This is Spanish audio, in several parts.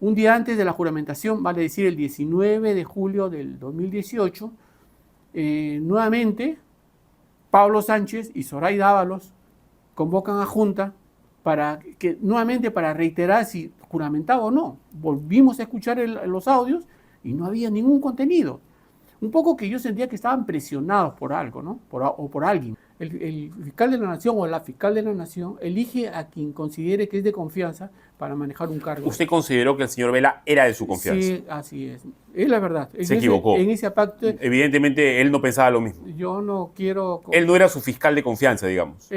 Un día antes de la juramentación, vale decir el 19 de julio del 2018, nuevamente Pablo Sánchez y Zoraida Ábalos convocan a Junta nuevamente para reiterar si juramentaba o no. Volvimos a escuchar los audios y no había ningún contenido. Un poco que yo sentía que estaban presionados por algo, ¿no? O por alguien. El fiscal de la Nación o la fiscal de la Nación elige a quien considere que es de confianza para manejar un cargo. ¿Usted consideró que el señor Vela era de su confianza? Sí, así es. Es la verdad. Se equivocó. En ese pacto. Evidentemente, él no pensaba lo mismo. Yo no quiero. Él no era su fiscal de confianza, digamos.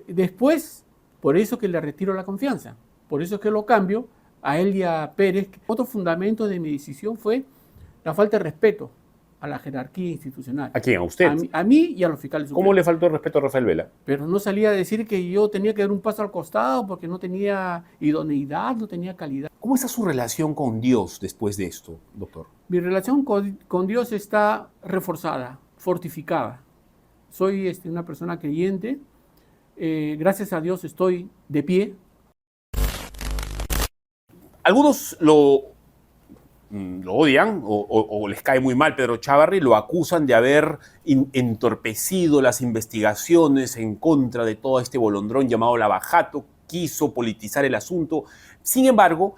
Después, por eso que le retiro la confianza. Por eso que lo cambio a él y a Pérez. Otro fundamento de mi decisión fue la falta de respeto a la jerarquía institucional. ¿A quién? ¿A usted? A mí y a los fiscales supremos. ¿Cómo le faltó el respeto a Rafael Vela? Pero no salía a decir que yo tenía que dar un paso al costado porque no tenía idoneidad, no tenía calidad. ¿Cómo está su relación con Dios después de esto, doctor? Mi relación con Dios está reforzada, fortificada. Soy una persona creyente. Gracias a Dios estoy de pie. Algunos lo odian o les cae muy mal Pedro Chávarri, lo acusan de haber entorpecido las investigaciones en contra de todo este bolondrón llamado Lava-Jato, quiso politizar el asunto. Sin embargo,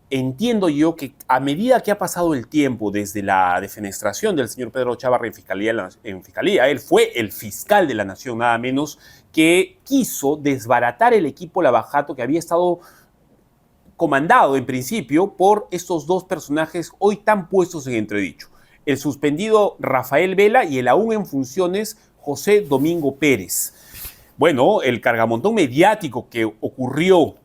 entiendo yo que a medida que ha pasado el tiempo desde la defenestración del señor Pedro Chávarri en Fiscalía, él fue el fiscal de la Nación, nada menos, que quiso desbaratar el equipo Lava-Jato que había estado comandado en principio por estos dos personajes hoy tan puestos en entredicho. El suspendido Rafael Vela y el aún en funciones José Domingo Pérez. Bueno, el cargamontón mediático que ocurrió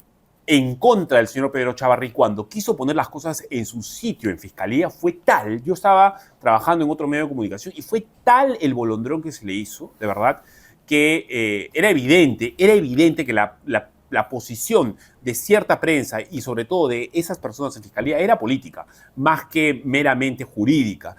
en contra del señor Pedro Chávarri cuando quiso poner las cosas en su sitio en Fiscalía fue tal, yo estaba trabajando en otro medio de comunicación y fue tal el bolondrón que se le hizo, de verdad, que era evidente que la posición de cierta prensa y sobre todo de esas personas en Fiscalía era política, más que meramente jurídica.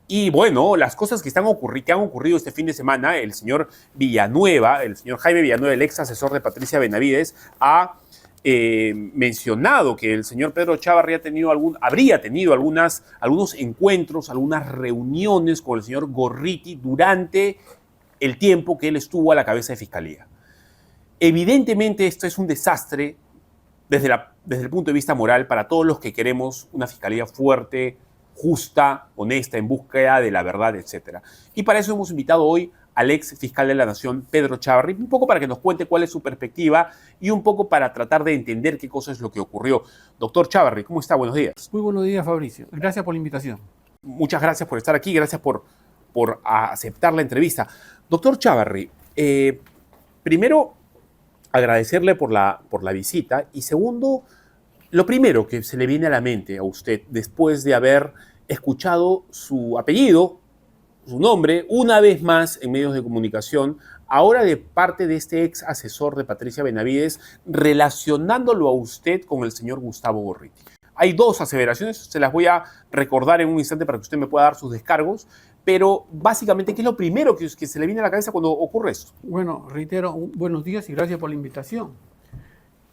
Y bueno, las cosas que han ocurrido este fin de semana, el señor Jaime Villanueva, el ex asesor de Patricia Benavides, ha mencionado que el señor Pedro Chávarri habría tenido algunos encuentros, algunas reuniones con el señor Gorriti durante el tiempo que él estuvo a la cabeza de Fiscalía. Evidentemente esto es un desastre desde el punto de vista moral para todos los que queremos una fiscalía fuerte, justa, honesta, en búsqueda de la verdad, etc. Y para eso hemos invitado hoy al ex fiscal de la Nación, Pedro Chávarri, un poco para que nos cuente cuál es su perspectiva y un poco para tratar de entender qué cosa es lo que ocurrió. Doctor Chávarri, ¿cómo está? Buenos días. Muy buenos días, Fabricio. Gracias por la invitación. Muchas gracias por estar aquí, gracias por aceptar la entrevista. Doctor Chávarri, primero, agradecerle por la visita y segundo, lo primero que se le viene a la mente a usted después de haber escuchado su apellido, su nombre, una vez más en medios de comunicación, ahora de parte de este ex asesor de Patricia Benavides, relacionándolo a usted con el señor Gustavo Gorriti. Hay dos aseveraciones, se las voy a recordar en un instante para que usted me pueda dar sus descargos, pero básicamente, ¿qué es lo primero que se le viene a la cabeza cuando ocurre esto? Bueno, reitero, buenos días y gracias por la invitación.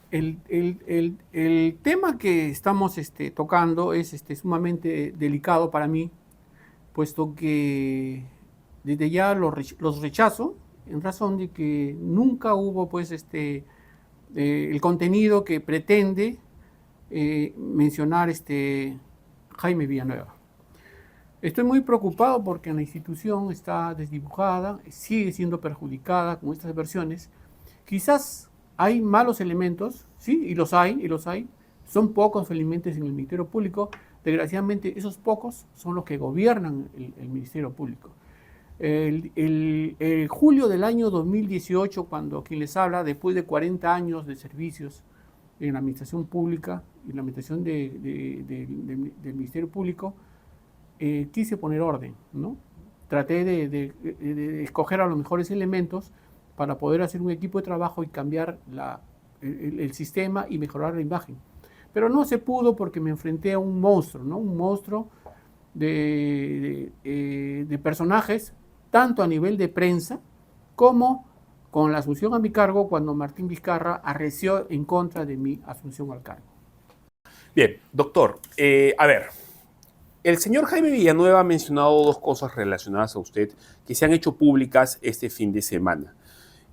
El tema que estamos tocando es sumamente delicado para mí, puesto que desde ya los rechazo en razón de que nunca hubo pues el contenido que pretende mencionar Jaime Villanueva. Estoy muy preocupado porque la institución está desdibujada, sigue siendo perjudicada con estas versiones. Quizás hay malos elementos, sí, y los hay. Son pocos elementos en el Ministerio Público. Desgraciadamente, esos pocos son los que gobiernan el Ministerio Público. El julio del año 2018, cuando quien les habla, después de 40 años de servicios en la administración pública y en la administración del Ministerio Público, quise poner orden, ¿no? Traté de escoger a los mejores elementos para poder hacer un equipo de trabajo y cambiar el sistema y mejorar la imagen. Pero no se pudo porque me enfrenté a un monstruo, ¿no? Un monstruo de personajes, tanto a nivel de prensa como con la asunción a mi cargo cuando Martín Vizcarra arreció en contra de mi asunción al cargo. Bien, doctor, a ver, el señor Jaime Villanueva ha mencionado dos cosas relacionadas a usted que se han hecho públicas este fin de semana.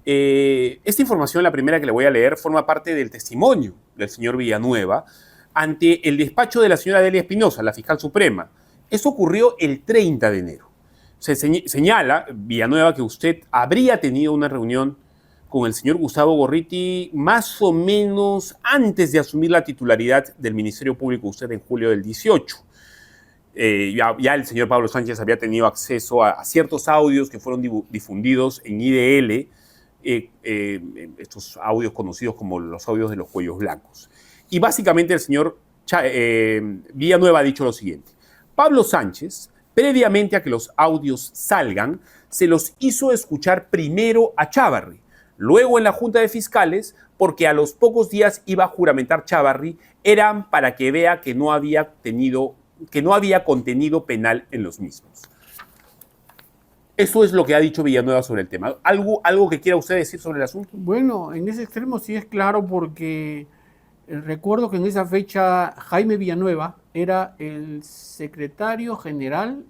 Esta información, la primera que le voy a leer, forma parte del testimonio del señor Villanueva ante el despacho de la señora Delia Espinosa, la fiscal suprema. Eso ocurrió el 30 de enero. Se señala, Villanueva, que usted habría tenido una reunión con el señor Gustavo Gorriti más o menos antes de asumir la titularidad del Ministerio Público usted en julio del 18. Ya el señor Pablo Sánchez había tenido acceso a ciertos audios que fueron difundidos en IDL, estos audios conocidos como los audios de los cuellos blancos. Y básicamente el señor Villanueva ha dicho lo siguiente: Pablo Sánchez, previamente a que los audios salgan, se los hizo escuchar primero a Chávarri, luego en la Junta de Fiscales, porque a los pocos días iba a juramentar Chávarri, eran para que vea que no había contenido penal en los mismos. Eso es lo que ha dicho Villanueva sobre el tema. ¿Algo que quiera usted decir sobre el asunto? Bueno, en ese extremo sí es claro porque recuerdo que en esa fecha Jaime Villanueva era el secretario general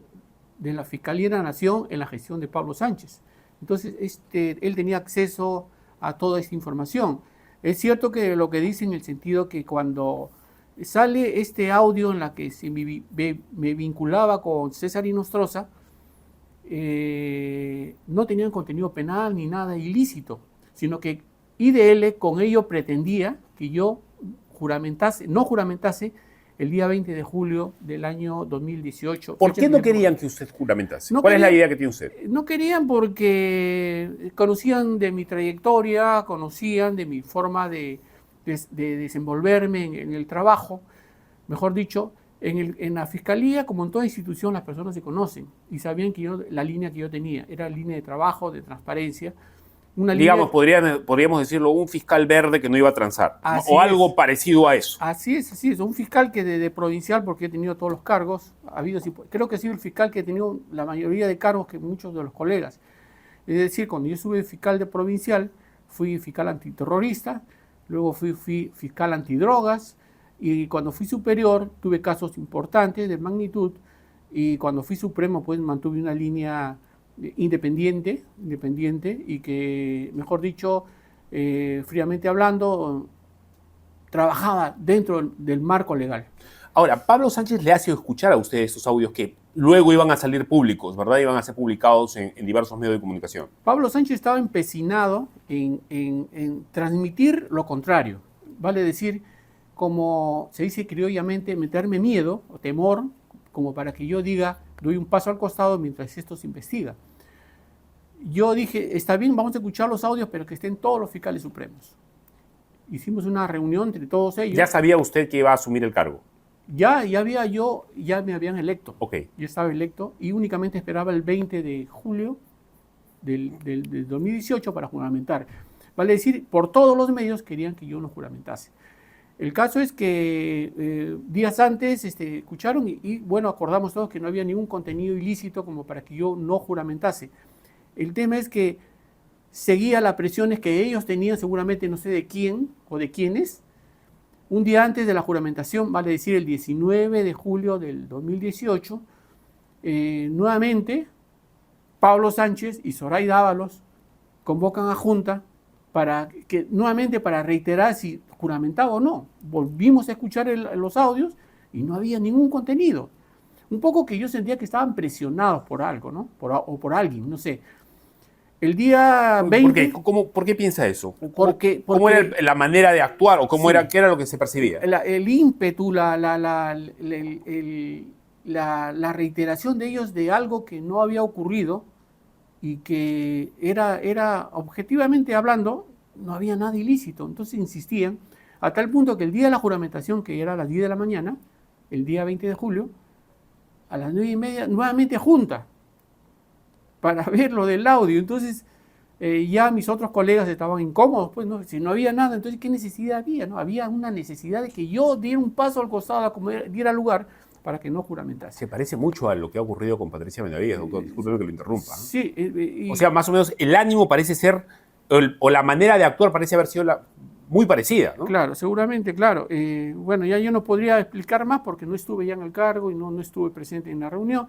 de la Fiscalía de la Nación en la gestión de Pablo Sánchez. Entonces, él tenía acceso a toda esta información. Es cierto que lo que dice en el sentido que cuando sale este audio en la que me vinculaba con César Inostroza, no tenían contenido penal ni nada ilícito, sino que IDL con ello pretendía que yo no juramentase el día 20 de julio del año 2018. ¿Por qué no querían que usted juramentase? No ¿Cuál querían, es la idea que tiene usted? No querían porque conocían de mi trayectoria, conocían de mi forma de desenvolverme en el trabajo. Mejor dicho, en la fiscalía, como en toda institución, las personas se conocen y sabían que la línea que yo tenía era línea de trabajo, de transparencia. Digamos, podríamos decirlo, un fiscal verde que no iba a transar, o algo parecido a eso. Así es, un fiscal que de provincial, porque he tenido todos los cargos, creo que he sido el fiscal que he tenido la mayoría de cargos que muchos de los colegas. Es decir, cuando yo estuve fiscal de provincial, fui fiscal antiterrorista, luego fui fiscal antidrogas, y cuando fui superior tuve casos importantes de magnitud, y cuando fui supremo pues mantuve una línea independiente y que, mejor dicho, fríamente hablando, trabajaba dentro del marco legal. Ahora, Pablo Sánchez le hace escuchar a usted estos audios que luego iban a salir públicos, ¿verdad? Iban a ser publicados en diversos medios de comunicación. Pablo Sánchez estaba empecinado en transmitir lo contrario, vale decir, como se dice criollamente, meterme miedo o temor, como para que yo diga, doy un paso al costado mientras esto se investiga. Yo dije, está bien, vamos a escuchar los audios, pero que estén todos los fiscales supremos. Hicimos una reunión entre todos ellos. ¿Ya sabía usted que iba a asumir el cargo? Ya me habían electo. Okay. Yo estaba electo y únicamente esperaba el 20 de julio del 2018 para juramentar. Vale decir, por todos los medios querían que yo no juramentase. El caso es que días antes escucharon y bueno, acordamos todos que no había ningún contenido ilícito como para que yo no juramentase. El tema es que seguía las presiones que ellos tenían, seguramente no sé de quién o de quiénes. Un día antes de la juramentación, vale decir el 19 de julio del 2018, nuevamente Pablo Sánchez y Zoraida Ábalos convocan a Junta nuevamente para reiterar si juramentaba o no. Volvimos a escuchar los audios y no había ningún contenido. Un poco que yo sentía que estaban presionados por algo, ¿no? O por alguien, no sé. El día 20... ¿Por qué piensa eso? ¿Cómo era la manera de actuar o qué era lo que se percibía? El ímpetu, la reiteración de ellos de algo que no había ocurrido y que era objetivamente hablando, no había nada ilícito. Entonces insistían, a tal punto que el día de la juramentación, que era a las 10 de la mañana, el día 20 de julio, a las 9:30, nuevamente junta para ver lo del audio. Entonces ya mis otros colegas estaban incómodos, pues, ¿no? Si no había nada, entonces ¿qué necesidad había? ¿No? Había una necesidad de que yo diera un paso al costado, como diera lugar, para que no juramentase. Se parece mucho a lo que ha ocurrido con Patricia Benavides, doctor, discúlpeme que lo interrumpa, ¿no? Sí. O sea, más o menos el ánimo parece ser, o la manera de actuar parece haber sido muy parecida, ¿no? Claro, seguramente, claro. Bueno, ya yo no podría explicar más porque no estuve ya en el cargo y no estuve presente en la reunión,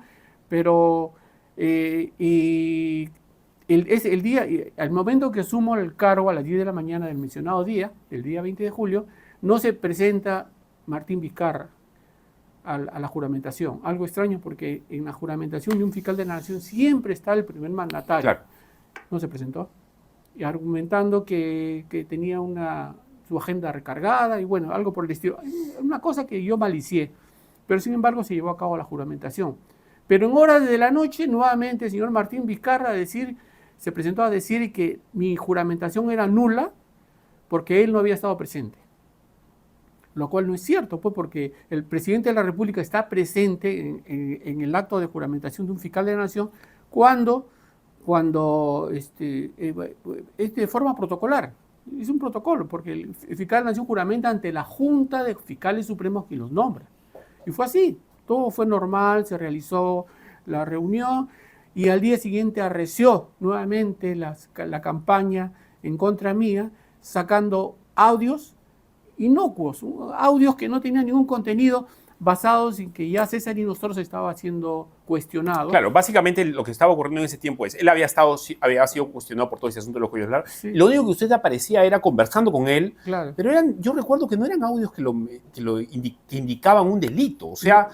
pero y el día, al momento que asumo el cargo a las 10 de la mañana del mencionado día, el día 20 de julio, no se presenta Martín Vizcarra a la juramentación. Algo extraño porque en la juramentación de un fiscal de la Nación siempre está el primer mandatario. Claro. No se presentó, y argumentando que tenía su agenda recargada y bueno, algo por el estilo. Una cosa que yo malicié, pero sin embargo se llevó a cabo la juramentación. Pero en horas de la noche, nuevamente el señor Martín Vizcarra se presentó a decir que mi juramentación era nula porque él no había estado presente. Lo cual no es cierto, pues, porque el presidente de la República está presente en el acto de juramentación de un fiscal de la Nación cuando es de forma protocolar. Es un protocolo, porque el fiscal de la Nación juramenta ante la Junta de Fiscales Supremos que los nombra. Y fue así, todo fue normal, se realizó la reunión y al día siguiente arreció nuevamente la campaña en contra mía, sacando audios inocuos, audios que no tenían ningún contenido, basados en que ya César Inostroza estaba siendo cuestionado. Claro, básicamente lo que estaba ocurriendo en ese tiempo es, él había sido cuestionado por todo ese asunto de los cuellos largos. Sí. Lo único que usted aparecía era conversando con él, Claro. pero yo recuerdo que no eran audios que indicaban un delito. O sea,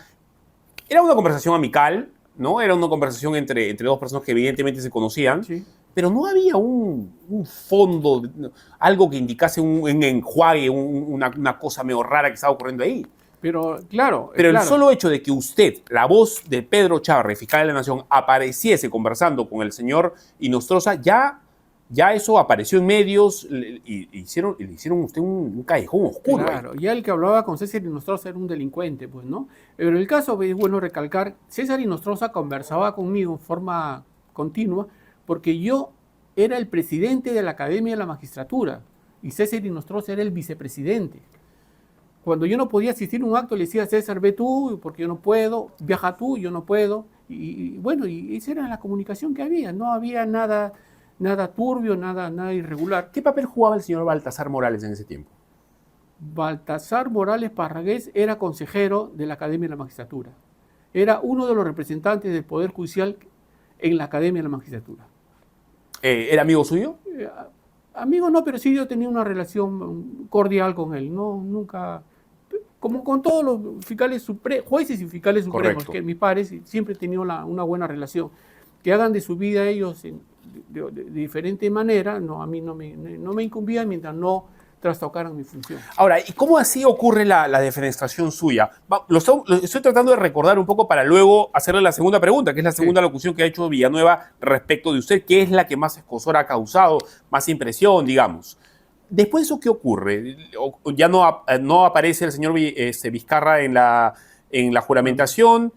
era una conversación amical, ¿no? Era una conversación entre dos personas que evidentemente se conocían. Sí. Pero no había un fondo, algo que indicase un enjuague, una cosa medio rara que estaba ocurriendo ahí. Pero claro. Pero claro. el solo hecho de que usted, la voz de Pedro Chávarri, fiscal de la Nación, apareciese conversando con el señor Inostroza, ya eso apareció en medios y le hicieron a usted un callejón oscuro. Claro, ahí. ya el que hablaba con César Inostroza era un delincuente, pues, ¿no? Pero en el caso es bueno recalcar, César Inostroza conversaba conmigo en forma continua porque yo era el presidente de la Academia de la Magistratura y César Inostroza era el vicepresidente. Cuando yo no podía asistir a un acto, le decía, César, ve tú, porque yo no puedo, viaja tú, yo no puedo. Y bueno, y esa era la comunicación que había, no había nada turbio, nada irregular. ¿Qué papel jugaba el señor Baltasar Morales en ese tiempo? Baltasar Morales Parragués era consejero de la Academia de la Magistratura. Era uno de los representantes del Poder Judicial en la Academia de la Magistratura. ¿Era amigo suyo? Amigo no, pero sí yo tenía una relación cordial con él. No, nunca, como con todos los fiscales jueces y fiscales supremos, Correcto. que mis pares siempre he tenido una buena relación. Que hagan de su vida ellos de diferente manera, no, a mí no me incumbía mientras no trastocaran mi función. Ahora, ¿y cómo así ocurre la defenestración suya? Lo estoy tratando de recordar un poco para luego hacerle la segunda pregunta, que es la segunda locución que ha hecho Villanueva respecto de usted, que es la que más escozor ha causado, más impresión, digamos. Después de eso, ¿qué ocurre? Ya no aparece el señor Vizcarra en la juramentación.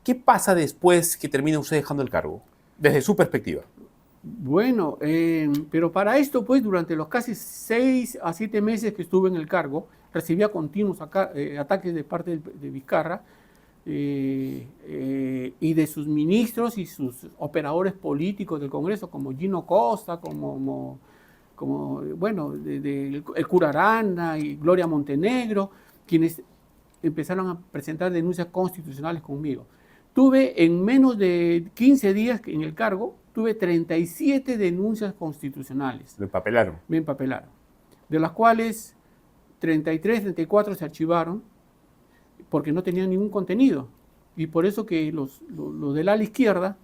¿Qué pasa después que termina usted dejando el cargo? Desde su perspectiva. Bueno, pero para esto, pues, durante los casi 6 a 7 meses que estuve en el cargo, recibía continuos ataques de parte de Vizcarra y de sus ministros y sus operadores políticos del Congreso, como Gino Costa, como bueno, el cura Arana y Gloria Montenegro, quienes empezaron a presentar denuncias constitucionales conmigo. Tuve en menos de 15 días en el cargo, tuve 37 denuncias constitucionales. Lo empapelaron. Me empapelaron. De las cuales 33, 34 se archivaron porque no tenían ningún contenido. Y por eso que los del ala izquierda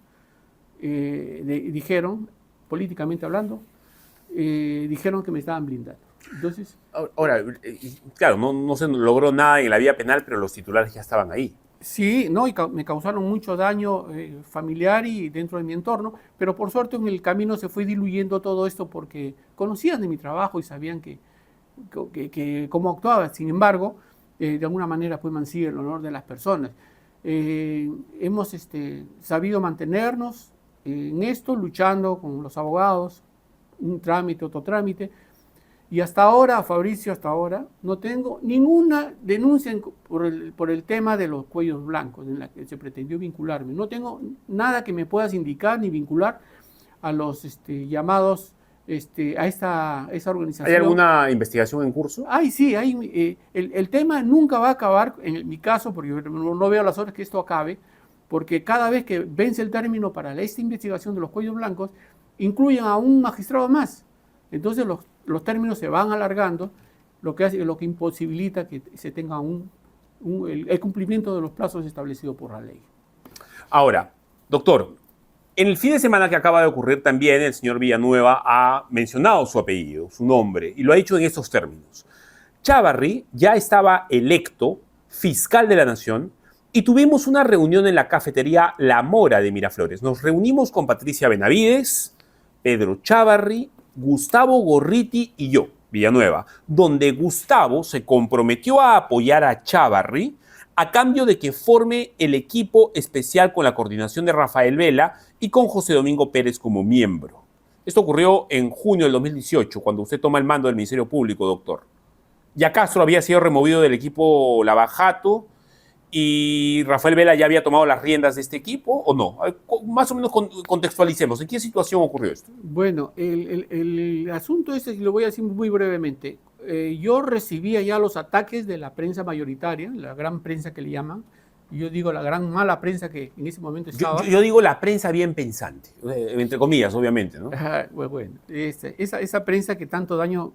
dijeron, políticamente hablando, dijeron que me estaban blindando. Entonces, ahora, claro, no se logró nada en la vía penal, pero los titulares ya estaban ahí. sí, no, y me causaron mucho daño familiar y dentro de mi entorno, pero por suerte en el camino se fue diluyendo todo esto porque conocían de mi trabajo y sabían que cómo actuaba. Sin embargo, de alguna manera pues mancilla el honor de las personas. Hemos sabido mantenernos en esto, luchando con los abogados, un trámite, otro trámite. Y hasta ahora, Fabricio, no tengo ninguna denuncia por el tema de los cuellos blancos en la que se pretendió vincularme. No tengo nada que me puedas indicar ni vincular a los llamados esa organización. ¿Hay alguna investigación en curso? Sí, el tema nunca va a acabar, en mi caso, porque no veo las horas que esto acabe, porque cada vez que vence el término para esta investigación de los cuellos blancos, incluyen a un magistrado más. Entonces los términos se van alargando, lo que imposibilita que se tenga el cumplimiento de los plazos establecidos por la ley. Ahora, doctor, en el fin de semana que acaba de ocurrir también el señor Villanueva ha mencionado su apellido, su nombre, y lo ha hecho en estos términos. Chávarri ya estaba electo fiscal de la Nación y tuvimos una reunión en la cafetería La Mora de Miraflores. Nos reunimos con Patricia Benavides, Pedro Chávarri, Gustavo Gorriti y yo, Villanueva, donde Gustavo se comprometió a apoyar a Chávarri a cambio de que forme el equipo especial con la coordinación de Rafael Vela y con José Domingo Pérez como miembro. Esto ocurrió en junio del 2018, cuando usted toma el mando del Ministerio Público, doctor. Ya Castro había sido removido del equipo Lavajato y Rafael Vela ya había tomado las riendas de este equipo, ¿o no? Más o menos contextualicemos. ¿En qué situación ocurrió esto? Bueno, el asunto ese lo voy a decir muy brevemente. Yo recibía ya los ataques de la prensa mayoritaria, la gran prensa que le llaman. Yo digo la gran mala prensa que en ese momento estaba. Yo digo la prensa bien pensante, entre comillas, obviamente, ¿no? Bueno, esa prensa que tanto daño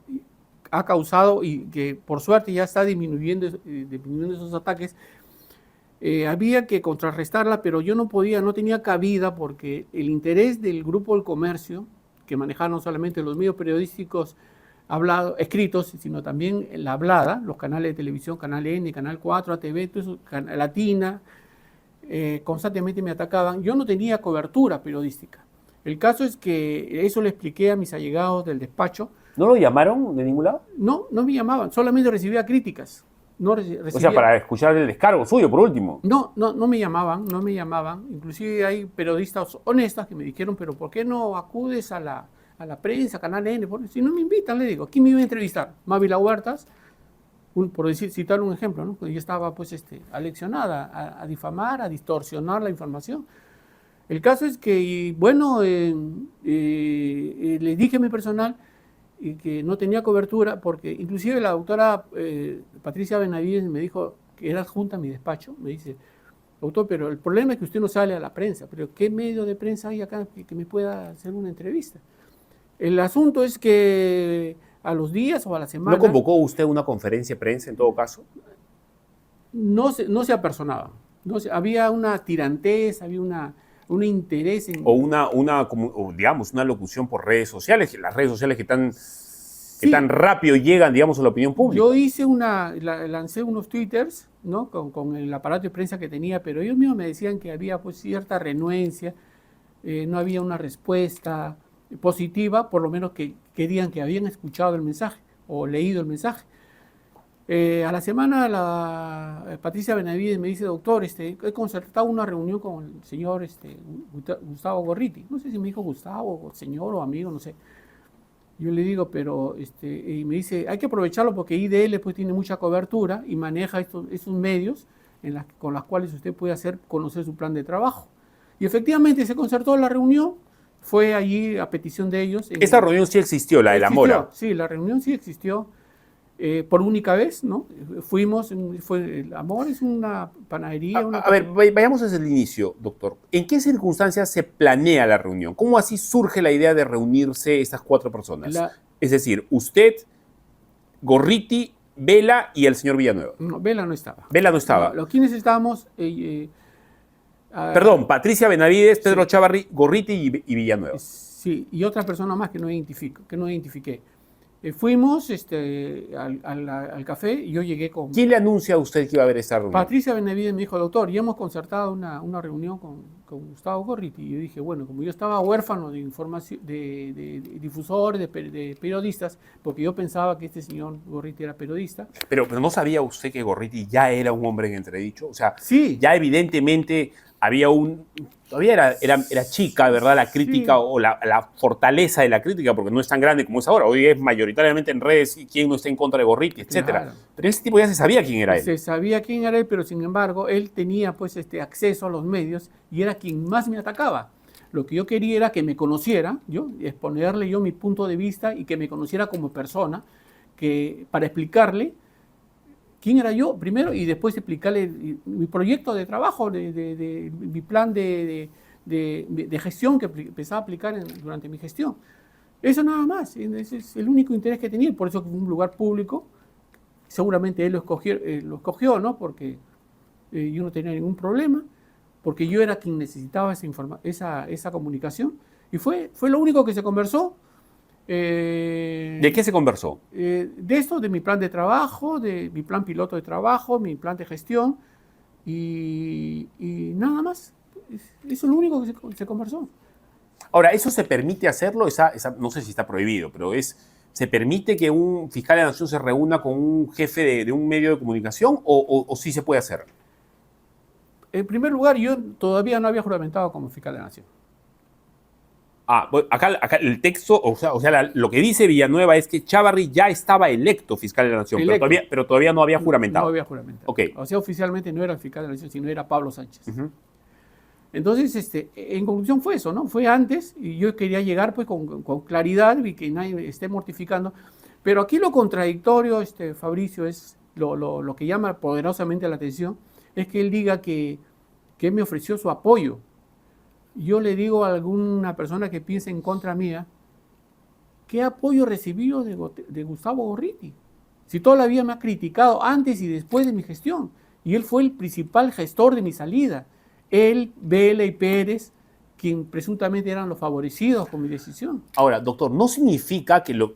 ha causado y que por suerte ya está disminuyendo esos ataques. Había que contrarrestarla, pero yo no tenía cabida porque el interés del Grupo del Comercio, que manejaba no solamente los medios periodísticos escritos, sino también la hablada, los canales de televisión, Canal N, Canal 4, ATV, todo eso, Latina, constantemente me atacaban. Yo no tenía cobertura periodística. El caso es que eso le expliqué a mis allegados del despacho. ¿No lo llamaron de ningún lado? No me llamaban, solamente recibía críticas. O sea, para escuchar el descargo suyo, por último. No me llamaban. Inclusive hay periodistas honestas que me dijeron, pero ¿por qué no acudes a la prensa, Canal N? Si no me invitan, le digo, ¿quién me iba a entrevistar? Mávila Huertas, por citar un ejemplo, ¿no? Yo estaba aleccionada a difamar, a distorsionar la información. El caso es que, bueno, le dije a mi personal que no tenía cobertura, porque inclusive la doctora Patricia Benavides me dijo, que era adjunta a mi despacho, me dice, doctor, pero el problema es que usted no sale a la prensa, pero ¿qué medio de prensa hay acá que me pueda hacer una entrevista? El asunto es que a los días o a la semana... ¿No convocó usted una conferencia de prensa en todo caso? No se apersonaba, había una tirantez, había un interés en... digamos, una locución por redes sociales, las redes sociales que tan rápido llegan, digamos, a la opinión pública. Yo lancé unos twitters, ¿no? con el aparato de prensa que tenía, pero ellos mismos me decían que había cierta renuencia, no había una respuesta positiva, por lo menos que querían que habían escuchado el mensaje o leído el mensaje. A la semana Patricia Benavides me dice, doctor, he concertado una reunión con el señor Gustavo Gorriti. No sé si me dijo Gustavo, o señor o amigo, no sé. Yo le digo, pero, y me dice, hay que aprovecharlo porque IDL tiene mucha cobertura y maneja esos medios con los cuales usted puede hacer conocer su plan de trabajo. Y efectivamente se concertó la reunión, fue allí a petición de ellos. Esta reunión sí existió, la de La Mora. Sí, la reunión sí existió. Por única vez, ¿no? La Mora es una panadería. A ver, vayamos desde el inicio, doctor. ¿En qué circunstancias se planea la reunión? ¿Cómo así surge la idea de reunirse estas 4 personas? Es decir, usted, Gorriti, Vela y el señor Villanueva. No, Vela no estaba. Vela no estaba. Los quienes estábamos... Perdón, Patricia Benavides, Pedro Chávarri, Gorriti y Villanueva. Sí, y otra persona más que no identifiqué. Fuimos al café y yo llegué con... ¿Quién le anuncia a usted que iba a haber esta reunión? Patricia Benavides me dijo, doctor, ya hemos concertado una reunión con Gustavo Gorriti. Y yo dije, bueno, como yo estaba huérfano de información, de difusores, de periodistas, porque yo pensaba que este señor Gorriti era periodista. Pero ¿no sabía usted que Gorriti ya era un hombre en entredicho? O sea, sí. Ya evidentemente había todavía era chica, ¿verdad? La crítica, sí, o la fortaleza de la crítica, porque no es tan grande como es ahora. Hoy es mayoritariamente en redes quién no está en contra de Gorriti, etcétera. Claro. Pero en ese tiempo ya se sabía quién era él. Se sabía quién era él, pero sin embargo, él tenía acceso a los medios y era quien más me atacaba. Lo que yo quería era que me conociera, yo, exponerle yo mi punto de vista y que me conociera como persona, para explicarle quién era yo primero y después explicarle mi proyecto de trabajo, mi plan de gestión que empezaba a aplicar durante mi gestión. Eso nada más, ese es el único interés que tenía, por eso que fue un lugar público. Seguramente él lo escogió, ¿no? Porque yo no tenía ningún problema, porque yo era quien necesitaba esa comunicación, y fue lo único que se conversó. ¿De qué se conversó? De esto, de mi plan de trabajo, de mi plan piloto de trabajo, mi plan de gestión, y nada más. Eso es lo único que se conversó. Ahora, ¿eso se permite hacerlo? No sé si está prohibido, pero ¿se permite que un fiscal de la Nación se reúna con un jefe de un medio de comunicación o sí se puede hacer? En primer lugar, yo todavía no había juramentado como fiscal de la Nación. Acá el texto, lo que dice Villanueva es que Chávarri ya estaba electo fiscal de la Nación, pero todavía no había juramentado. No había juramentado. Okay. O sea, oficialmente no era el fiscal de la Nación, sino era Pablo Sánchez. Entonces, en conclusión fue eso, ¿no? Fue antes, y yo quería llegar pues con claridad y que nadie esté mortificando. Pero aquí lo contradictorio, Fabricio, es lo que llama poderosamente la atención, es que él diga que él me ofreció su apoyo. Yo le digo a alguna persona que piense en contra mía, ¿qué apoyo recibió de Gustavo Gorriti? Si todavía me ha criticado antes y después de mi gestión, y él fue el principal gestor de mi salida. Él, Vela y Pérez, quien presuntamente eran los favorecidos con mi decisión. Ahora, doctor, no significa que yo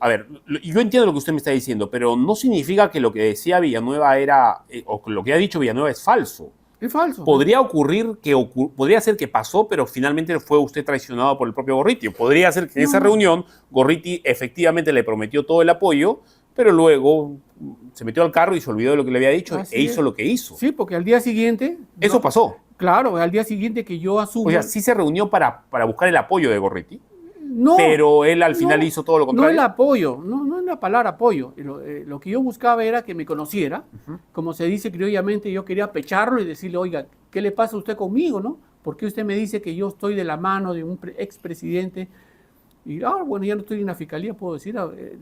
entiendo lo que usted me está diciendo, pero no significa que lo que decía Villanueva o lo que ha dicho Villanueva es falso. Es falso. Podría podría ser que pasó, pero finalmente fue usted traicionado por el propio Gorriti. Podría ser que en esa reunión Gorriti efectivamente le prometió todo el apoyo, pero luego se metió al carro y se olvidó de lo que le había dicho hizo lo que hizo. Sí, porque al día siguiente... Eso pasó. Claro, al día siguiente que yo asumo... O sea, sí se reunió para buscar el apoyo de Gorriti. No, pero él al final hizo todo lo contrario. No el apoyo, no es la palabra apoyo. Lo que yo buscaba era que me conociera. Como se dice criollamente, yo quería pecharlo y decirle, oiga, ¿qué le pasa a usted conmigo, no? ¿Por qué usted me dice que yo estoy de la mano de un expresidente? Y bueno, ya no estoy en la fiscalía, puedo decir,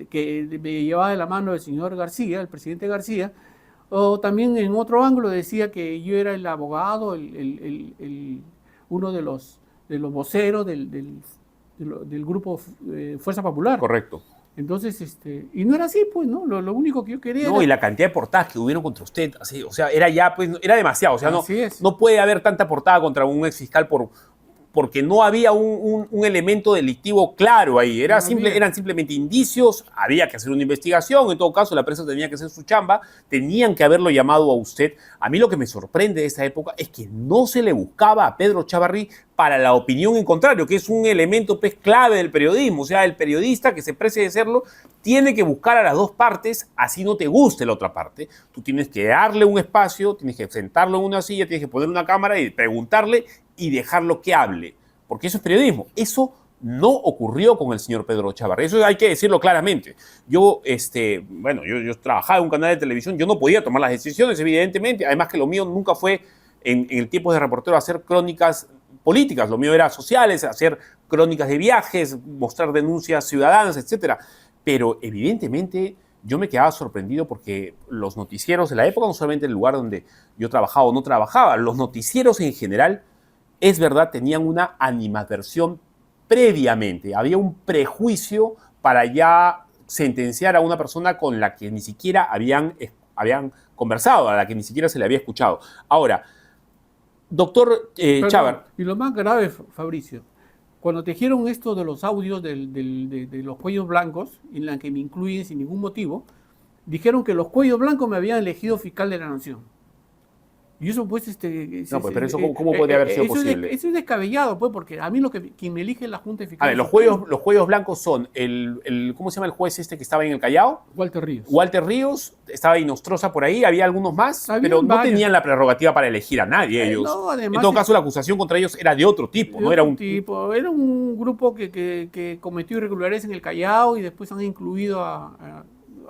que me llevaba de la mano el señor García, el presidente García. O también en otro ángulo decía que yo era el abogado, uno de los voceros del grupo Fuerza Popular. Correcto. Entonces, y no era así, pues, ¿no? Lo único que yo quería y la cantidad de portadas que hubieron contra usted, así, o sea, era demasiado. O sea, no puede haber tanta portada contra un exfiscal porque no había un elemento delictivo claro ahí. Eran simplemente indicios, había que hacer una investigación, en todo caso la prensa tenía que hacer su chamba, tenían que haberlo llamado a usted. A mí lo que me sorprende de esa época es que no se le buscaba a Pedro Chávarri para la opinión en contrario, que es un elemento pues, clave del periodismo. O sea, el periodista que se precie de serlo tiene que buscar a las dos partes, así no te guste la otra parte. Tú tienes que darle un espacio, tienes que sentarlo en una silla, tienes que poner una cámara y preguntarle y dejarlo que hable, porque eso es periodismo. Eso no ocurrió con el señor Pedro Chávarri, eso hay que decirlo claramente. Yo trabajaba en un canal de televisión, yo no podía tomar las decisiones, evidentemente, además que lo mío nunca fue, en el tiempo de reportero, hacer crónicas políticas, lo mío era sociales, hacer crónicas de viajes, mostrar denuncias ciudadanas, etcétera. Pero evidentemente yo me quedaba sorprendido porque los noticieros de la época, no solamente el lugar donde yo trabajaba o no trabajaba, los noticieros en general, es verdad, tenían una animadversión previamente. Había un prejuicio para ya sentenciar a una persona con la que ni siquiera habían conversado, a la que ni siquiera se le había escuchado. Ahora, doctor Chávarri. Y lo más grave, Fabricio, cuando tejieron esto de los audios de los cuellos blancos, en la que me incluyen sin ningún motivo, dijeron que los cuellos blancos me habían elegido fiscal de la Nación. Y eso, pues, pero eso, ¿cómo podría haber sido posible? Eso es descabellado, pues, porque a mí quien me elige es la Junta de Fiscales. A ver, los cuellos blancos son ¿cómo se llama el juez que estaba en el Callao? Walter Ríos, estaba Inostroza por ahí, había algunos más, pero no tenían la prerrogativa para elegir a nadie ellos. Además, en todo caso, la acusación contra ellos era de otro tipo, ¿no? Era un grupo que cometió irregularidades en el Callao y después han incluido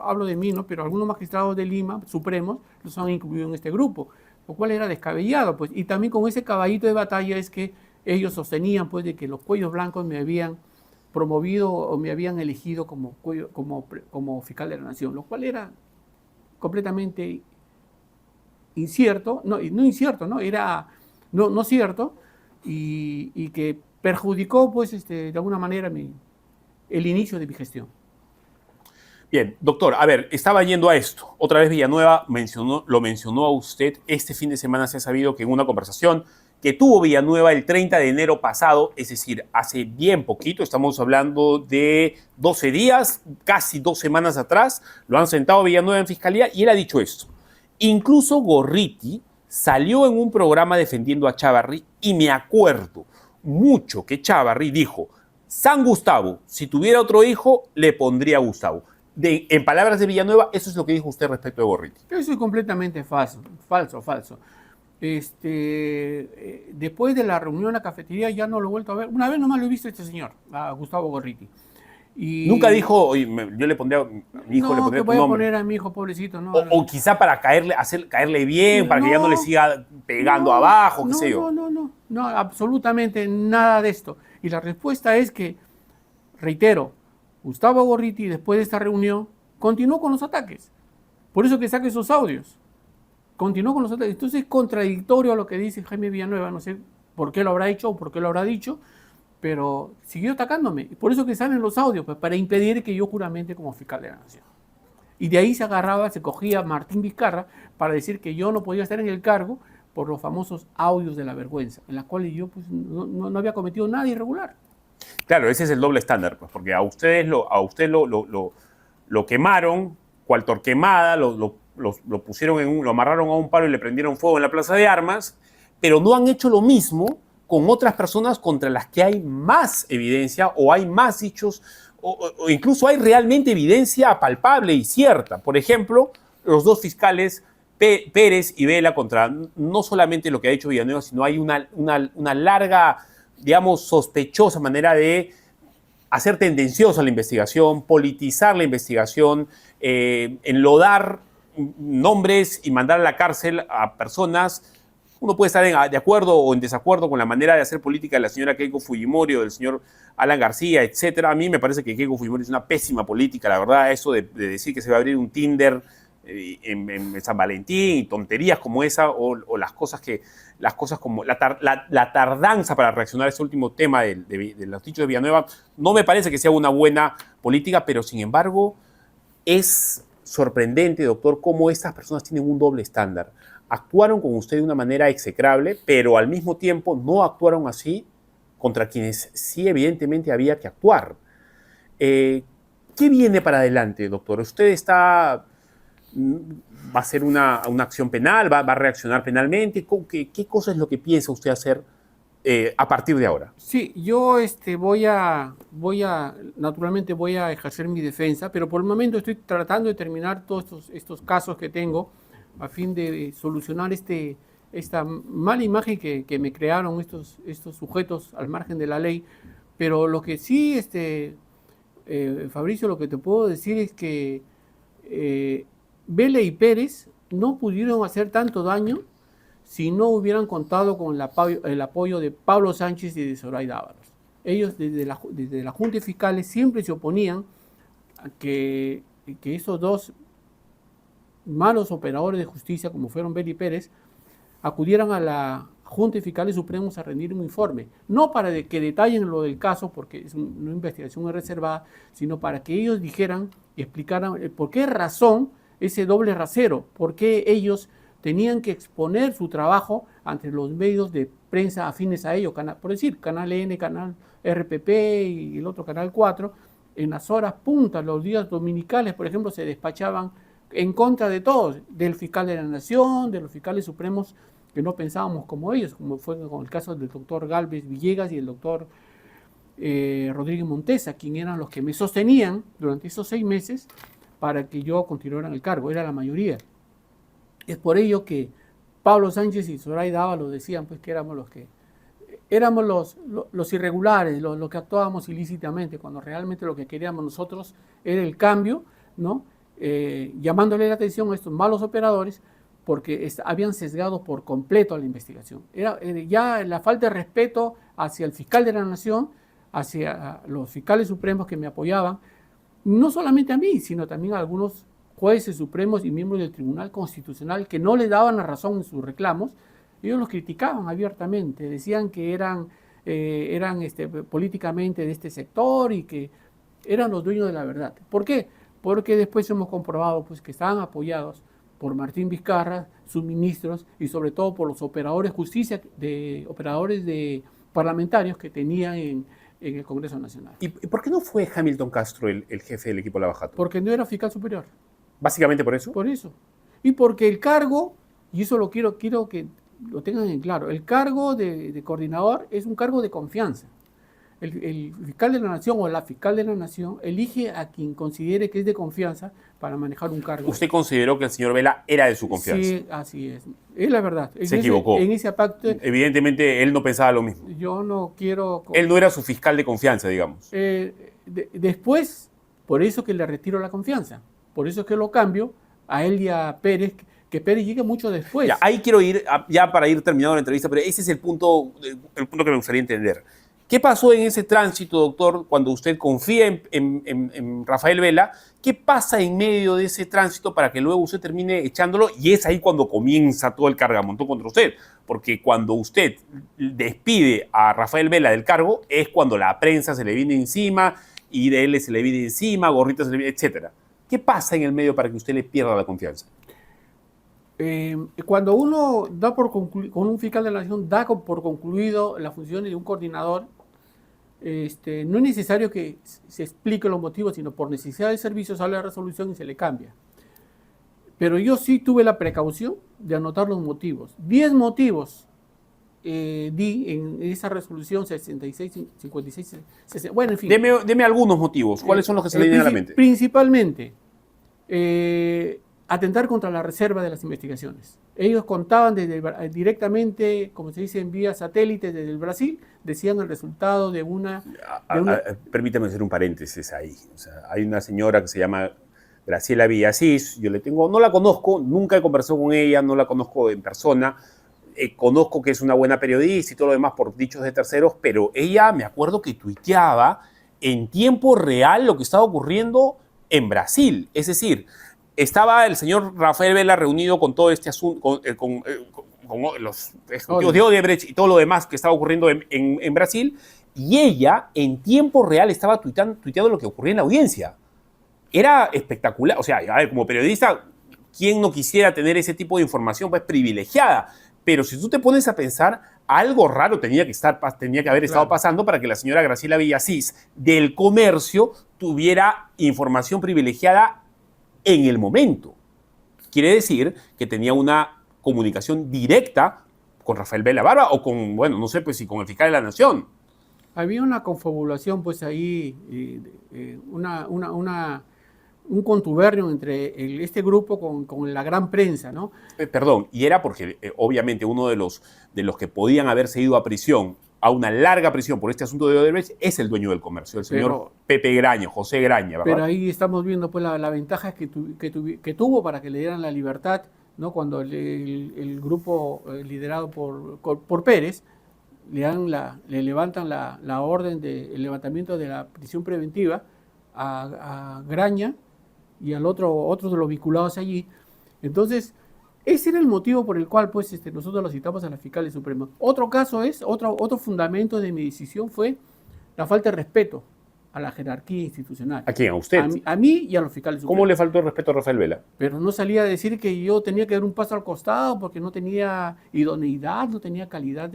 hablo de mí, ¿no? Pero algunos magistrados de Lima, supremos, los han incluido en este grupo, lo cual era descabellado, pues. Y también con ese caballito de batalla es que ellos sostenían pues de que los cuellos blancos me habían promovido o me habían elegido como fiscal de la nación, lo cual era completamente incierto, no incierto, ¿no? Era no cierto, y que perjudicó pues de alguna manera el inicio de mi gestión. Bien, doctor, a ver, estaba yendo a esto. Otra vez Villanueva lo mencionó a usted. Este fin de semana se ha sabido que en una conversación que tuvo Villanueva el 30 de enero pasado, es decir, hace bien poquito, estamos hablando de 12 días, casi 2 semanas atrás, lo han sentado Villanueva en Fiscalía y él ha dicho esto. Incluso Gorriti salió en un programa defendiendo a Chávarri y me acuerdo mucho que Chávarri dijo: San Gustavo, si tuviera otro hijo, le pondría a Gustavo. En palabras de Villanueva, eso es lo que dijo usted respecto de Gorriti. Eso es completamente falso. Después de la reunión en la cafetería ya no lo he vuelto a ver. Una vez nomás lo he visto a este señor, a Gustavo Gorriti. Y nunca dijo: oye, yo le pondría a mi hijo, no, le pondría que voy tu a nombre. poner a mi hijo, pobrecito. No, o quizá para caerle bien, para que ya no le siga pegando abajo, qué sé yo. No, absolutamente nada de esto. Y la respuesta es que, reitero, Gustavo Gorriti, después de esta reunión, continuó con los ataques. Por eso que saque esos audios. Continuó con los ataques. Entonces es contradictorio a lo que dice Jaime Villanueva. No sé por qué lo habrá hecho o por qué lo habrá dicho, pero siguió atacándome. Por eso que salen los audios, pues, para impedir que yo juramente como fiscal de la nación. Y de ahí se cogía Martín Vizcarra para decir que yo no podía estar en el cargo por los famosos audios de la vergüenza, en los cuales yo pues, no había cometido nada irregular. Claro, ese es el doble estándar, pues, porque a usted lo quemaron, cual Torquemada, lo pusieron lo amarraron a un palo y le prendieron fuego en la Plaza de Armas, pero no han hecho lo mismo con otras personas contra las que hay más evidencia o hay más dichos o incluso hay realmente evidencia palpable y cierta. Por ejemplo, los dos fiscales Pérez y Vela contra no solamente lo que ha hecho Villanueva, sino hay una larga, digamos, sospechosa manera de hacer tendenciosa la investigación, politizar la investigación, enlodar nombres y mandar a la cárcel a personas. Uno puede estar de acuerdo o en desacuerdo con la manera de hacer política de la señora Keiko Fujimori o del señor Alan García, etcétera. A mí me parece que Keiko Fujimori es una pésima política, la verdad, eso de decir que se va a abrir un Tinder en San Valentín y tonterías como esa o las cosas como la tardanza para reaccionar a ese último tema de los dichos de Villanueva, no me parece que sea una buena política, pero sin embargo es sorprendente, doctor, cómo estas personas tienen un doble estándar. Actuaron con usted de una manera execrable, pero al mismo tiempo no actuaron así contra quienes sí evidentemente había que actuar. ¿Qué viene para adelante, doctor? ¿Usted va a hacer una acción penal? ¿Va a reaccionar penalmente? ¿Qué cosa es lo que piensa usted hacer a partir de ahora? Sí, yo naturalmente voy a ejercer mi defensa, pero por el momento estoy tratando de terminar todos estos casos que tengo a fin de solucionar esta mala imagen que me crearon estos sujetos al margen de la ley. Pero lo que sí, Fabricio, lo que te puedo decir es que Vela y Pérez no pudieron hacer tanto daño si no hubieran contado con el apoyo de Pablo Sánchez y de Zoraida Ábalos. Ellos desde la Junta de Fiscales siempre se oponían a que esos dos malos operadores de justicia, como fueron Vela y Pérez, acudieran a la Junta de Fiscales Supremos a rendir un informe, no para que detallen lo del caso, porque es una investigación reservada, sino para que ellos dijeran y explicaran por qué razón ese doble rasero, por qué ellos tenían que exponer su trabajo ante los medios de prensa afines a ellos, por decir, Canal N, Canal RPP y el otro Canal 4, en las horas puntas, los días dominicales, por ejemplo, se despachaban en contra de todos, del fiscal de la Nación, de los fiscales supremos que no pensábamos como ellos, como fue con el caso del doctor Gálvez Villegas y el doctor Rodríguez Montesa, quien eran los que me sostenían durante esos 6 meses para que yo continuara en el cargo, era la mayoría. Es por ello que Pablo Sánchez y Zoraida Ábalos decían pues, que éramos los irregulares, los que actuábamos ilícitamente, cuando realmente lo que queríamos nosotros era el cambio, ¿no? Llamándole la atención a estos malos operadores porque habían sesgado por completo a la investigación. Era ya la falta de respeto hacia el fiscal de la Nación, hacia los fiscales supremos que me apoyaban, no solamente a mí, sino también a algunos jueces supremos y miembros del Tribunal Constitucional que no le daban la razón en sus reclamos. Ellos los criticaban abiertamente, decían que eran políticamente de este sector y que eran los dueños de la verdad. ¿Por qué? Porque después hemos comprobado pues, que estaban apoyados por Martín Vizcarra, sus ministros y sobre todo por los operadores de justicia, operadores parlamentarios que tenían en el Congreso Nacional. ¿Y por qué no fue Hamilton Castro el jefe del equipo Lava Jato? Porque no era fiscal superior. ¿Básicamente por eso? Por eso. Y porque el cargo, y eso lo quiero que lo tengan en claro, el cargo de coordinador es un cargo de confianza. El fiscal de la Nación o la fiscal de la Nación elige a quien considere que es de confianza para manejar un cargo. ¿Usted consideró que el señor Vela era de su confianza? Sí, así es. Es la verdad. Se equivocó. En ese pacto. Evidentemente, él no pensaba lo mismo. Yo no quiero. Él no era su fiscal de confianza, digamos. Después, por eso que le retiro la confianza. Por eso que lo cambio a él y a Pérez, que Pérez llegue mucho después. Ya, ahí quiero ir, ya para ir terminando la entrevista, pero ese es el punto que me gustaría entender. ¿Qué pasó en ese tránsito, doctor, cuando usted confía en Rafael Vela? ¿Qué pasa en medio de ese tránsito para que luego usted termine echándolo? Y es ahí cuando comienza todo el cargamontón contra usted. Porque cuando usted despide a Rafael Vela del cargo, es cuando la prensa se le viene encima, IDL se le viene encima, Gorrita se le viene, etc. ¿Qué pasa en el medio para que usted le pierda la confianza? Cuando uno da por concluido, con un fiscal de la Nación da por concluido las funciones de un coordinador, no es necesario que se explique los motivos, sino por necesidad de servicio sale la resolución y se le cambia. Pero yo sí tuve la precaución de anotar los motivos. 10 motivos di en esa resolución 66, 56, 60. Bueno, en fin. Deme algunos motivos. ¿Cuáles son los que se le vienen a la mente? Principalmente, atentar contra la reserva de las investigaciones. Ellos contaban directamente, como se dice, en vía satélite desde el Brasil, decían el resultado de una... Permítame hacer un paréntesis ahí. O sea, hay una señora que se llama Graciela Villasís, no la conozco, nunca he conversado con ella, no la conozco en persona, conozco que es una buena periodista y todo lo demás por dichos de terceros, pero ella me acuerdo que tuiteaba en tiempo real lo que estaba ocurriendo en Brasil. Es decir, estaba el señor Rafael Vela reunido con todo este asunto, con los ejecutivos de Odebrecht y todo lo demás que estaba ocurriendo en Brasil, y ella en tiempo real estaba tuiteando lo que ocurría en la audiencia. Era espectacular. O sea, a ver, como periodista, ¿quién no quisiera tener ese tipo de información pues privilegiada? Pero si tú te pones a pensar, algo raro tenía que haber estado pasando para que la señora Graciela Villasís del Comercio tuviera información privilegiada en el momento. Quiere decir que tenía una comunicación directa con Rafael Vela Barba o con, bueno, no sé, pues si con el fiscal de la Nación. Había una confabulación, pues ahí, un contubernio entre este grupo con la gran prensa, ¿no? Perdón, y era porque obviamente uno de los que podían haberse ido a prisión, a una larga prisión por este asunto de Odebrecht, es el dueño del Comercio, el señor Pepe Graña, José Graña, ¿verdad? Pero ahí estamos viendo pues la ventaja que tuvo para que le dieran la libertad, ¿no? Cuando el grupo liderado por Pérez le levantan la orden del levantamiento de la prisión preventiva a Graña y al otros de los vinculados allí. Entonces, ese era el motivo por el cual pues, nosotros lo citamos a la fiscal suprema. Otro caso otro fundamento de mi decisión fue la falta de respeto a la jerarquía institucional. ¿A quién? ¿A usted? A mí y a los fiscales supremos. ¿Cómo le faltó el respeto a Rafael Vela? Pero no salía a decir que yo tenía que dar un paso al costado porque no tenía idoneidad, no tenía calidad.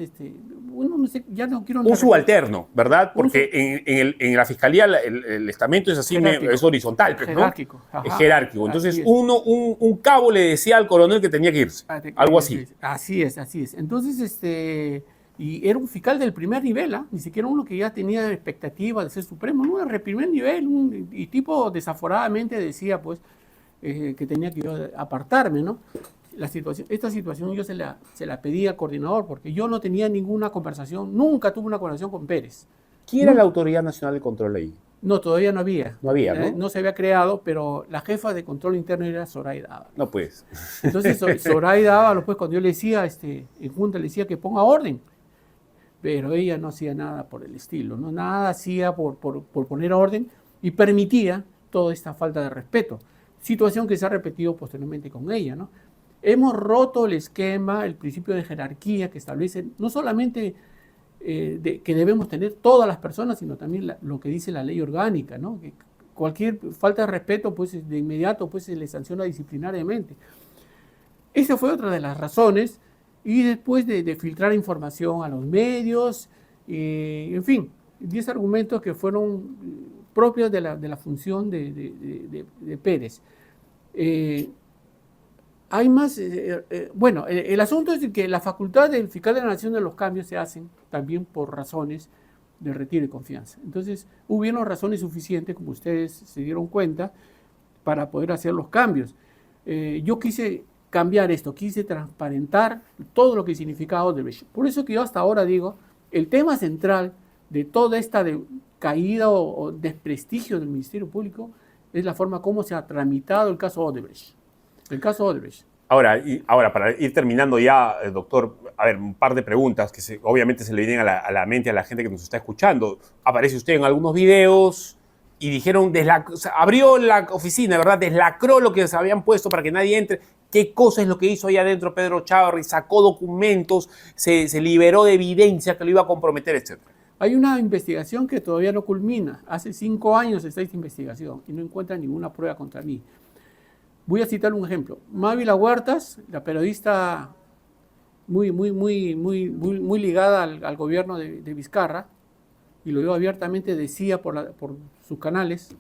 Bueno, no sé, ya no quiero... Un subalterno, ¿verdad? Porque en la fiscalía el estamento es así, es horizontal, ¿no? Jerárquico. Ajá. Es jerárquico. Entonces un cabo le decía al coronel que tenía que irse. Algo así. Así es. Entonces, y era un fiscal del primer nivel, ni siquiera uno que ya tenía expectativa de ser supremo, no, era el primer nivel, y tipo desaforadamente decía pues que tenía que yo apartarme, ¿no? Esta situación yo se la pedí al coordinador porque yo no tenía ninguna conversación, nunca tuve una conversación con Pérez. ¿Quién era la Autoridad Nacional de Control ahí? No, todavía no había. No había, ¿no? No se había creado, pero la jefa de control interno era Zoraida Ábalos. No, pues. Entonces, Zoraida Ábalos, pues cuando yo le decía, en junta le decía que ponga orden, pero ella no hacía nada por el estilo, ¿no? Nada hacía por poner orden y permitía toda esta falta de respeto. Situación que se ha repetido posteriormente con ella, ¿no? Hemos roto el esquema, el principio de jerarquía que establece no solamente que debemos tener todas las personas, sino también lo que dice la ley orgánica, ¿no? Que cualquier falta de respeto, pues de inmediato pues, se le sanciona disciplinariamente. Esa fue otra de las razones, y después de filtrar información a los medios, en fin, 10 argumentos que fueron propios de la función de Pérez. Hay más, bueno, el asunto es que la facultad del fiscal de la Nación de los cambios se hacen también por razones de retiro de confianza. Entonces, hubieron razones suficientes, como ustedes se dieron cuenta, para poder hacer los cambios. Yo quise cambiar esto, quise transparentar todo lo que significaba Odebrecht. Por eso que yo hasta ahora digo, el tema central de toda esta caída o desprestigio del Ministerio Público es la forma como se ha tramitado el caso Odebrecht. El caso Odebrecht. Ahora, para ir terminando ya, doctor, a ver, un par de preguntas que obviamente se le vienen a la mente a la gente que nos está escuchando. Aparece usted en algunos videos y dijeron, abrió la oficina, ¿verdad? Deslacró lo que se habían puesto para que nadie entre. ¿Qué cosa es lo que hizo ahí adentro Pedro Chávarri? Sacó documentos, se liberó de evidencia que lo iba a comprometer, etc. Hay una investigación que todavía no culmina. Hace 5 años está esta investigación y no encuentra ninguna prueba contra mí. Voy a citar un ejemplo. Mávila Huertas, la periodista muy ligada al gobierno de Vizcarra, y lo digo abiertamente, decía por sus canales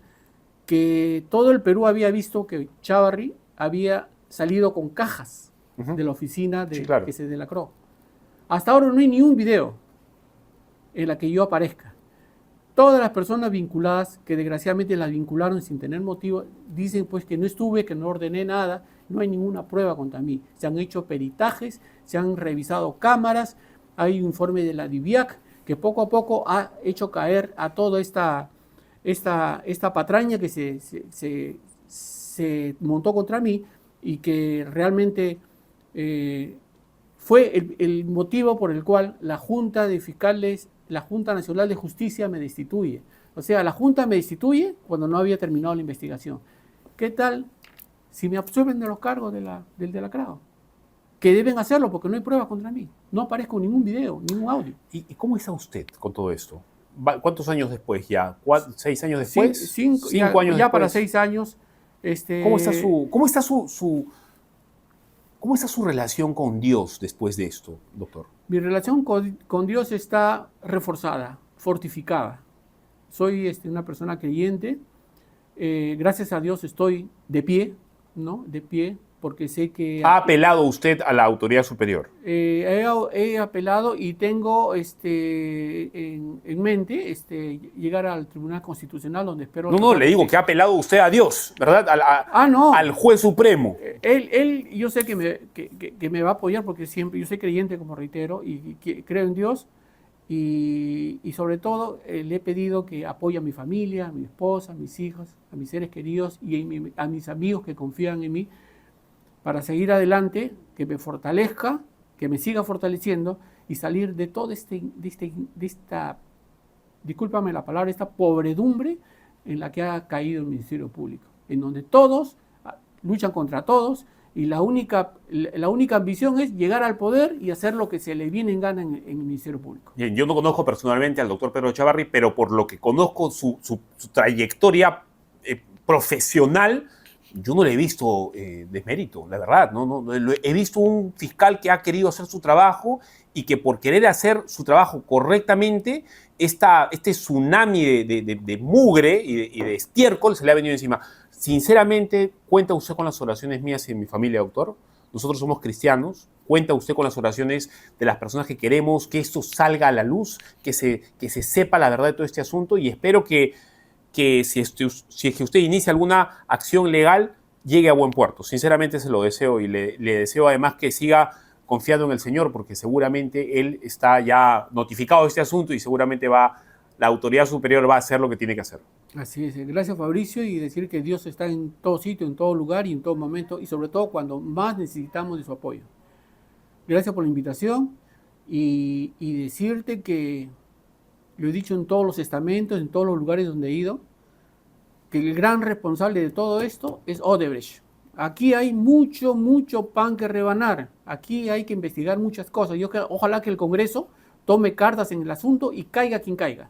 que todo el Perú había visto que Chávarri había salido con cajas de la oficina Sí, claro, que se delacró. Hasta ahora no hay ni un video en la que yo aparezca. Todas las personas vinculadas, que desgraciadamente las vincularon sin tener motivo, dicen pues que no estuve, que no ordené nada, no hay ninguna prueba contra mí. Se han hecho peritajes, se han revisado cámaras, hay un informe de la DIVIAC que poco a poco ha hecho caer a toda esta patraña que se montó contra mí, y que realmente fue el motivo por el cual la Junta de Fiscales, la Junta Nacional de Justicia me destituye. O sea, la Junta me destituye cuando no había terminado la investigación. ¿Qué tal si me absuelven de los cargos del delacrado? Que deben hacerlo porque no hay pruebas contra mí. No aparezco en ningún video, ningún audio. ¿Y cómo está usted con todo esto? ¿Cuántos años después ya? ¿6 años después? 5 años ya después. para 6 años. ¿Cómo está su relación con Dios después de esto, doctor? Mi relación con Dios está reforzada, fortificada. Soy una persona creyente. Gracias a Dios estoy de pie, ¿no? De pie, porque sé que... ¿Ha apelado usted a la autoridad superior? He apelado y tengo en mente llegar al Tribunal Constitucional, donde espero... No, le digo que ha apelado usted a Dios, ¿verdad? No. Al juez supremo. Él yo sé que me va a apoyar, porque siempre yo soy creyente, como reitero, y creo en Dios, y sobre todo le he pedido que apoye a mi familia, a mi esposa, a mis hijos, a mis seres queridos y a mis amigos que confían en mí, para seguir adelante, que me fortalezca, que me siga fortaleciendo y salir de toda esta, discúlpame la palabra, esta pobredumbre en la que ha caído el Ministerio Público, en donde todos luchan contra todos, y la única ambición es llegar al poder y hacer lo que se le viene en gana en el Ministerio Público. Bien, yo no conozco personalmente al doctor Pedro Chávarri, pero por lo que conozco su trayectoria profesional, yo no le he visto desmérito, la verdad. No, he visto un fiscal que ha querido hacer su trabajo y que por querer hacer su trabajo correctamente, este tsunami de mugre y de estiércol se le ha venido encima. Sinceramente, ¿cuenta usted con las oraciones mías y de mi familia, doctor? Nosotros somos cristianos. ¿Cuenta usted con las oraciones de las personas que queremos que esto salga a la luz, que se sepa la verdad de todo este asunto? Y espero que si es que usted inicia alguna acción legal, llegue a buen puerto. Sinceramente se lo deseo, y le deseo además que siga confiando en el Señor, porque seguramente Él está ya notificado de este asunto y seguramente va la autoridad superior va a hacer lo que tiene que hacer. Así es. Gracias, Fabricio, y decir que Dios está en todo sitio, en todo lugar y en todo momento, y sobre todo cuando más necesitamos de su apoyo. Gracias por la invitación y decirte que lo he dicho en todos los estamentos, en todos los lugares donde he ido, que el gran responsable de todo esto es Odebrecht. Aquí hay mucho pan que rebanar. Aquí hay que investigar muchas cosas. Ojalá que el Congreso tome cartas en el asunto y caiga quien caiga.